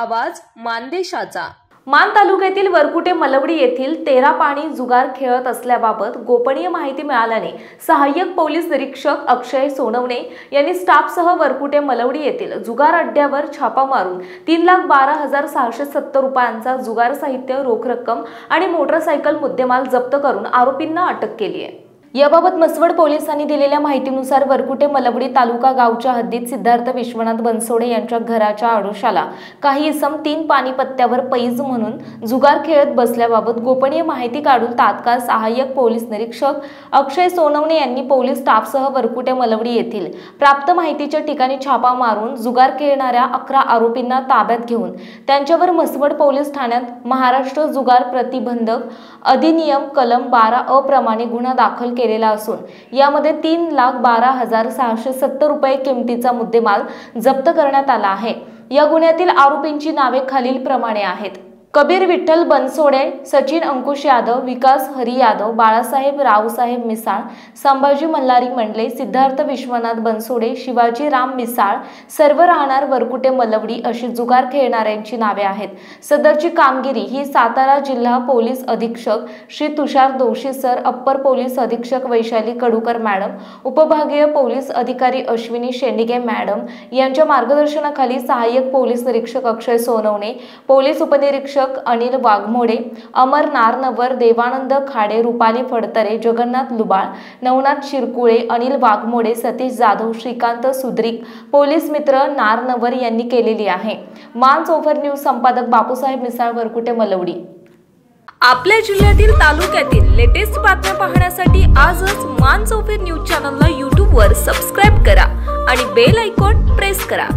आवाज मानदेशाचा। मान तालुक्यातील वरकुटे मलवडी येथील 13 पाणी जुगार खेळत असल्याबाबत गोपनीय माहिती मिळाल्याने सहाय्यक पोलीस निरीक्षक अक्षय सोनवणे यांनी स्टाफसह वरकुटे मलवडी येथील जुगार अड्ड्यावर छापा मारून 3,12,670 रुपयांचा जुगार साहित्य, रोख रक्कम आणि मोटरसायकल मुद्देमाल जप्त करून आरोपींना अटक केली आहे। याबाबत मसवड पोलिसांनी दिलेल्या माहितीनुसार वरकुटे मलवडी तालुका गावच्या हद्दीत सिद्धार्थ विश्वनाथ बनसोडे यांच्या घराच्या आडोशाला काही इसम 3 पाणीपत्त्यावर पैज म्हणून जुगार खेळत बसल्याबाबत गोपनीय माहिती काढून तात्काळ सहाय्यक पोलीस निरीक्षक अक्षय सोनवणे यांनी पोलीस स्टाफसह वरकुटे मलवडी येथील प्राप्त माहितीच्या ठिकाणी छापा मारून जुगार खेळणाऱ्या 11 आरोपींना ताब्यात घेऊन त्यांच्यावर मसवड पोलीस ठाण्यात महाराष्ट्र जुगार प्रतिबंधक अधिनियम कलम 12 अ प्रमाणे गुन्हा दाखल केलेला असून यामध्ये 3,12,670 रुपये किमतीचा मुद्देमाल जप्त करण्यात आला आहे। या गुन्ह्यातील आरोपींची नावे खालील प्रमाणे आहेत: कबीर विठ्ठल बनसोडे, सचिन अंकुश यादव, विकास हरी यादव, बाळासाहेब रावसाहेब मिसाळ, संभाजी मल्हारी मंडले, सिद्धार्थ विश्वनाथ बनसोडे, शिवाजी राम मिसाळ, सर्व राहणार वरकुटे मलवडी अशी जुगार खेळणाऱ्यांची नावे आहेत। सदरची कामगिरी ही सातारा जिल्हा पोलीस अधीक्षक Shri Tushar Doshi sir, upper police अधीक्षक वैशाली कडूकर मॅडम, उपविभागीय पोलीस अधिकारी अश्विनी शेंडिगे मॅडम यांच्या मार्गदर्शनाखाली सहाय्यक पोलीस निरीक्षक अक्षय सोनवणे, पोलीस उपनिरीक्षक अनिल वाघमोडे, अमर नारनवर, देवानंद खाडे, रुपाली फडतरे, जगन्नाथ लुबाळ, नवनाथ शिरकुळे, अनिल वाघमोडे, सतीश जाधव, श्रीकांत सुद्रिक, पोलीस मित्र नारनवर यांनी केलेली आहे। मान सोफर न्यूज संपादक बापूसाहेब मिसाळ, वरकुटे मलवडी। आपल्या जिल्ह्यातील तालुक्यातील लेटेस्ट बातम्या पाहण्यासाठी आजच मान सोफर न्यूज चॅनलला YouTube वर सबस्क्राइब करा आणि बेल आयकॉन प्रेस करा।